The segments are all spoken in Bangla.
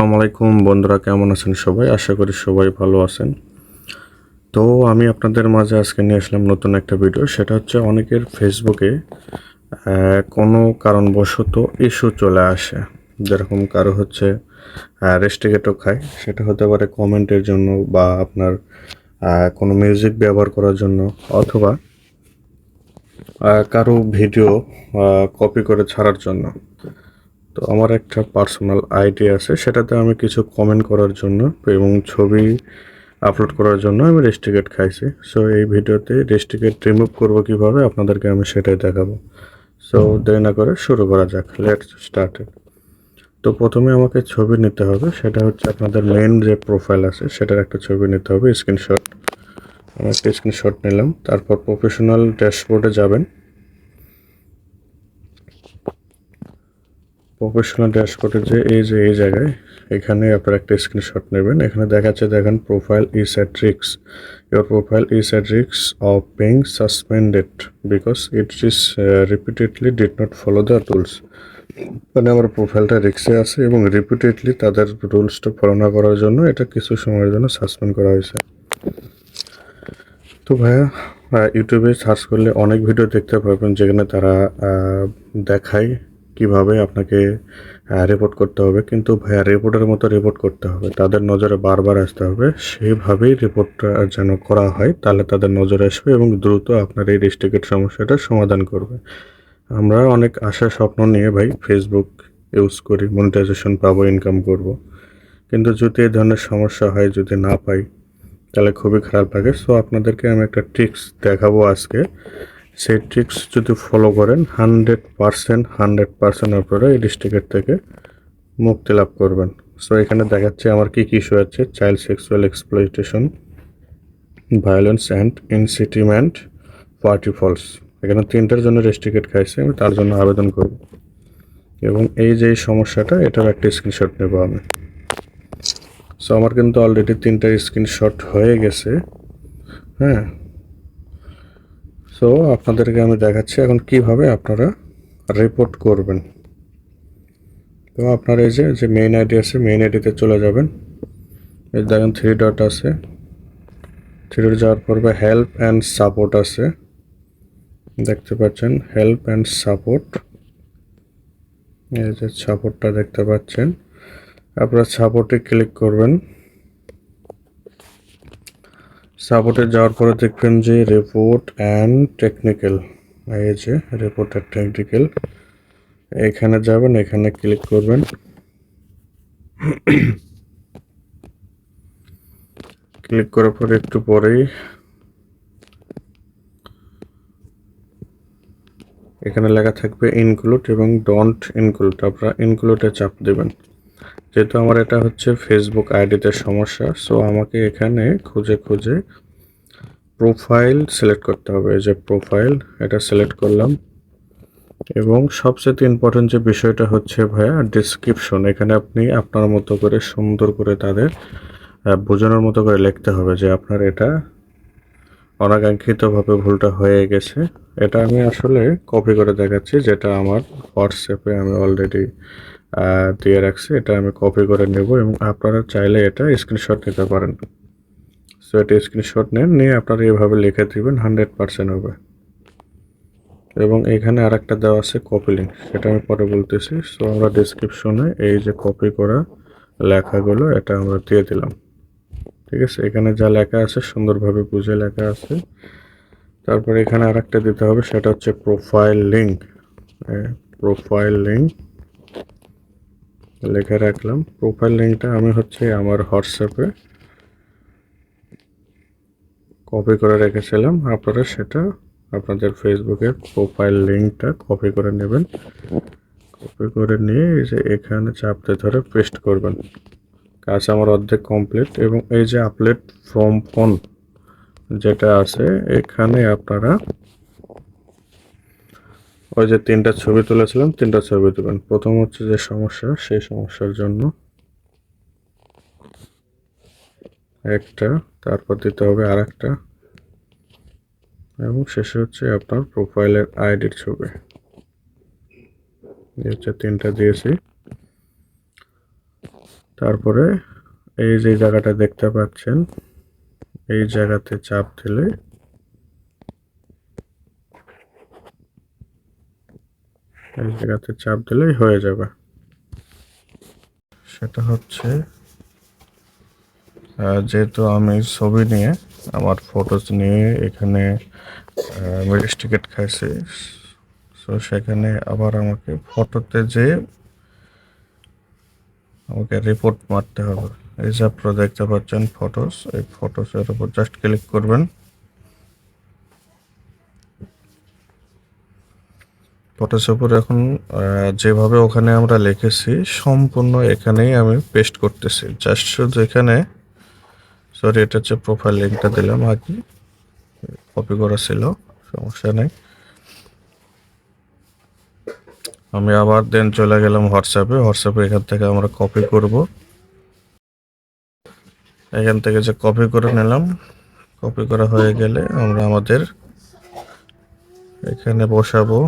আসসালামু আলাইকুম বন্ধুরা, কেমন আছেন সবাই? আশা করি সবাই ভালো আছেন। তো আমি আপনাদের মাঝে আজকে নিয়ে আসলাম নতুন একটা ভিডিও। সেটা হচ্ছে অনেকের ফেসবুকে কোনো কারণবশত ইস্যু চলে আসে। যেরকম কারো হচ্ছে রেস্ট্রিকেটও খায়, সেটা হতে পারে কমেন্টের জন্য বা আপনার কোনো মিউজিক ব্যবহার করার জন্য, অথবা কারো ভিডিও কপি করে ছাড়ার জন্য। তো আমার একটা পার্সোনাল আইডি আছে, সেটাতে আমি কিছু কমেন্ট করার জন্য এবং ছবি আপলোড করার জন্য আমি রেস্ট্রিকেট খাইছি। সো এই ভিডিওতে রেস্ট্রিকেট রিমুভ করব কিভাবে আপনাদেরকে আমি সেটাই দেখাবো। সো দেরি না করে শুরু করা যাক, লেটস স্টার্ট। তো প্রথমে আমাকে ছবি নিতে হবে, সেটা হচ্ছে আপনাদের মেন যে প্রোফাইল আছে সেটার একটা ছবি নিতে হবে, স্ক্রিনশট। আমি একটা স্ক্রিনশট নিলাম। তারপর প্রফেশনাল ড্যাশবোর্ডে যাবেন। প্রফেশনাল ড্যাশবোর্ডে যে এই জায়গায় এখানে আপনারা একটা স্ক্রিনশট নেবেন। এখানে দেখাচ্ছে, দেখেন, profile is at risk, your profile is at risk of being suspended because it is repeatedly did not follow the rules. মানে আমার প্রোফাইলটা রিস্কে আছে এবং রিপিটেডলি তাদের রুলসটা ফলো না করার জন্য এটা কিছু সময়ের জন্য সাসপেন্ড করা হয়েছে। তো ভাইয়া, ইউটিউবে সার্চ করলে অনেক ভিডিও দেখতে পাবেন যেখানে তারা দেখায় কিভাবে আপনাকে রিপোর্ট করতে হবে। কিন্তু ভাইয়া, রিপোর্টের মতো রিপোর্ট করতে হবে, তাদের নজরে বারবার আসতে হবে, সেইভাবেই রিপোর্টটা যেন করা হয়, তাহলে তাদের নজরে আসবে এবং দ্রুত আপনার এই রেস্ট্রিকেট সমস্যাটা সমাধান করবে। আমরা অনেক আশা স্বপ্ন নিয়ে ভাই ফেসবুক ইউজ করি, মনিটাইজেশন পাবো, ইনকাম করব। কিন্তু যদি এই ধরনের সমস্যা হয়, যদি না পাই, তাহলে খুবই খারাপ লাগে। সো আপনাদেরকে আমি একটা ট্রিক্স দেখাবো আজকে। সেই ট্রিক্স যদি ফলো করেন, 100% আপনারা এই রেস্ট্রিকেট থেকে মুক্তি লাভ করবেন। সো এখানে দেখাচ্ছে আমার কী কী ইস্যু আছে: child sexual exploitation, violence and incitement, party falls. এখানে তিনটার জন্য রেস্ট্রিকেট খাইছে, আমি তার জন্য আবেদন করব। এবং এই যে সমস্যাটা, এটার একটা স্ক্রিনশট নেব আমি। সো আমার কিন্তু অলরেডি তিনটা স্ক্রিনশট হয়ে গেছে। হ্যাঁ, সো আপনাদেরকে আমি দেখাচ্ছি এখন কিভাবে আপনারা রিপোর্ট করবেন। তো আপনার এই যে মেইন আইডি আছে, মেইন আইডিতে চলে যাবেন। এই দেখেন 3 ডট আছে, 3 ডট যাওয়ার পরে হেল্প অ্যান্ড সাপোর্ট আছে, দেখতে পাচ্ছেন হেল্প অ্যান্ড সাপোর্ট। এই যে সাপোর্টটা দেখতে পাচ্ছেন, আপনারা সাপোর্টে ক্লিক করবেন। সাপোর্টে যাওয়ার পরে দেখবেন যে রিপোর্ট অ্যান্ড টেকনিক্যাল, এই যে রিপোর্ট অ্যান্ড টেকনিক্যাল, এখানে যাবেন, এখানে ক্লিক করবেন। ক্লিক করার পরে একটু পরেই এখানে লেখা থাকবে ইনক্লুড এবং ডোন্ট ইনক্লুড। আপনারা ইনক্লুডে চাপ দেবেন। যেহেতু আমার এটা হচ্ছে ফেসবুক আইডিতে সমস্যা, সো আমাকে এখানে খুঁজে খুঁজে প্রোফাইল সিলেক্ট করতে হবে। এই যে প্রোফাইল, এটা সিলেক্ট করলাম। এবং সবচেয়ে ইম্পর্টেন্ট যে বিষয়টা হচ্ছে ভাইয়া, ডিসক্রিপশন। এখানে আপনি আপনার মতো করে সুন্দর করে তাদের বোঝানোর মতো করে লিখতে হবে যে আপনার এটা অনাকাঙ্ক্ষিতভাবে ভুলটা হয়ে গেছে। এটা আমি আসলে কপি করে দেখাচ্ছি, যেটা আমার হোয়াটসঅ্যাপে আমি অলরেডি দিয়ে রাখছি। এটা আমি কপি করে নেব এবং আপনারা চাইলে এটা স্ক্রিনশট নিতে পারেন। সো এটা স্ক্রিনশট নেন, নিয়ে আপনারা এভাবে লিখে দিবেন, 100% হবে। এবং এখানে আর একটা দেওয়া আছে কপি লিঙ্ক, সেটা আমি পরে বলতেছি। সো আমরা ডিসক্রিপশনে এই যে কপি করা লেখাগুলো এটা আমরা দিয়ে দিলাম। ঠিক আছে, এখানে যা লেখা আছে সুন্দরভাবে বুঝে লেখা আছে। তারপরে এখানে আর একটা দিতে হবে, সেটা হচ্ছে প্রোফাইল লিঙ্ক। প্রোফাইল লিঙ্ক লিখে রাখলাম। প্রোফাইল লিঙ্কটা আমি হচ্ছে আমার হোয়াটসঅ্যাপে কপি করে রেখেছিলাম। আপনারা সেটা আপনাদের ফেসবুকের প্রোফাইল লিঙ্কটা কপি করে নেবেন। কপি করে নিয়ে এই যে এখানে চাপতে ধরে পেস্ট করবেন। কাজ আমার অর্ধেক কমপ্লিট। এবং এই যে আপলোড ফ্রম ফোন যেটা আছে, এখানে আপনারা ওই যে তিনটা ছবি তুলেছিলাম, তিনটা ছবি দেবেন। প্রথম হচ্ছে যে সমস্যা, সেই সমস্যার জন্য একটা, তারপর দিতে হবে আর একটা, এবং শেষে হচ্ছে আপনার প্রোফাইলের আইডির ছবি। এই হচ্ছে তিনটা দিয়েছি। তারপরে এই যে জায়গাটা দেখতে পাচ্ছেন, এই জায়গাতে চাপ দিলে দিলেই হয়ে যাবে। সেটা হচ্ছে যেহেতু আমি ছবি নিয়ে আমার ফটোস নিয়ে এখানে মেডিস টিকিট খাইছি, সো সেখানে আবার আমাকে ফটোতে যেয়ে আমাকে রিপোর্ট মারতে হবে। এই যে আপনারা দেখতে পাচ্ছেন ফটোস, এই ফটোসের উপর জাস্ট ক্লিক করবেন। ফটোসের উপর এখন যেভাবে ওখানে আমরা লিখেছি সম্পূর্ণ এখানেই আমি পেস্ট করতেছি। জাস্ট শুধু এখানে, সরি এটা হচ্ছে প্রোফাইল লিঙ্কটা দিলাম, আগে কপি করা ছিল, সমস্যা নেই। আমি আবার দেন চলে গেলাম হোয়াটসঅ্যাপে এখান থেকে আমরা কপি করব। এখান থেকে যে কপি করে নিলাম, কপি করা হয়ে গেলে আমরা আমাদের এখানে বসাবো।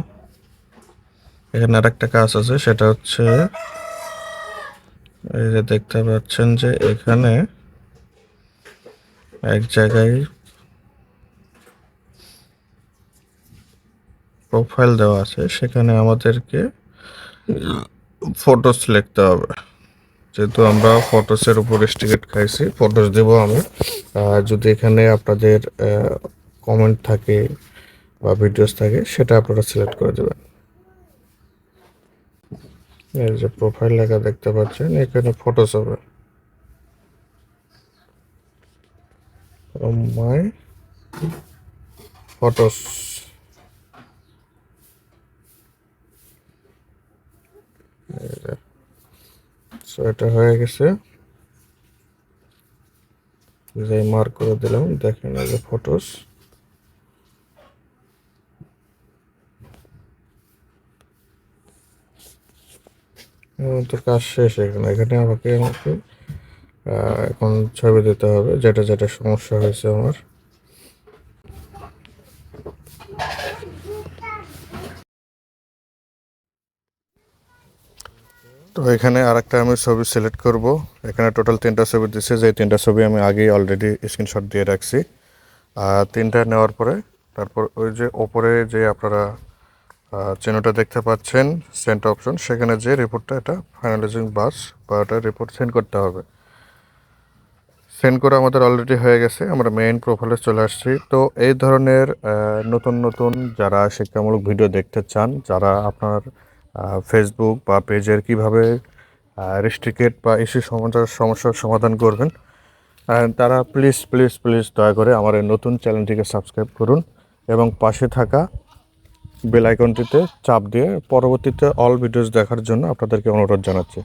এখানে আরেকটা কাজ আছে, সেটা হচ্ছে এই যে দেখতে পাচ্ছেন যে এখানে এক জায়গায় প্রোফাইল দেওয়া আছে, সেখানে আমাদেরকে ফটোস লিখতে হবে। যেহেতু আমরা ফটোসের উপর স্টিকেট খাইছি, ফটোস দেব আমি। যদি এখানে আপনাদের কমেন্ট থাকে বা ভিডিওস থাকে, সেটা আপনারা সিলেক্ট করে দেবেন। এই যে প্রোফাইল লেখা দেখতে পাচ্ছেন, এখানে ফটোস হবে। মাই ফটোস, সো এটা হয়ে গেছে। মার্ক করে দিলাম, দেখেন এই যে ফটোস। তো কাজ শেষ। এখানে আমাকে এখন ছবি দিতে হবে, যেটা যেটা সমস্যা হয়েছে আমার। তো এখানে আরেকটা আমি ছবি সিলেক্ট করব। এখানে টোটাল 3টা ছবি দিচ্ছে, যে 3টা ছবি আমি আগেই অলরেডি স্ক্রিনশট দিয়ে রাখছি। আর 3টা নেওয়ার পরে তারপর ওই যে ওপরে যে আপনারা চিহ্নটা দেখতে পাচ্ছেন সেন্ড অপশন, সেখানে যে রিপোর্টটা এটা ফাইনালাইজিং বাস বা এটা রিপোর্ট সেন্ড করতে হবে। সেন্ড করে আমাদের অলরেডি হয়ে গেছে, আমরা মেইন প্রোফাইলে চলে আসছি। তো এই ধরনের নতুন নতুন যারা শিক্ষামূলক ভিডিও দেখতে চান, যারা আপনার ফেসবুক বা পেজের কীভাবে রেস্ট্রিকেট বা ইস্যু সমস্যার সমাধান করবেন, তারা প্লিজ প্লিজ প্লিজ দয়া করে আমার এই নতুন চ্যানেলটিকে সাবস্ক্রাইব করুন এবং পাশে থাকা বেল আইকনটিতে চাপ দিয়ে পরবর্তীতে অল ভিডিওস দেখার জন্য আপনাদেরকে অনুরোধ জানাচ্ছি।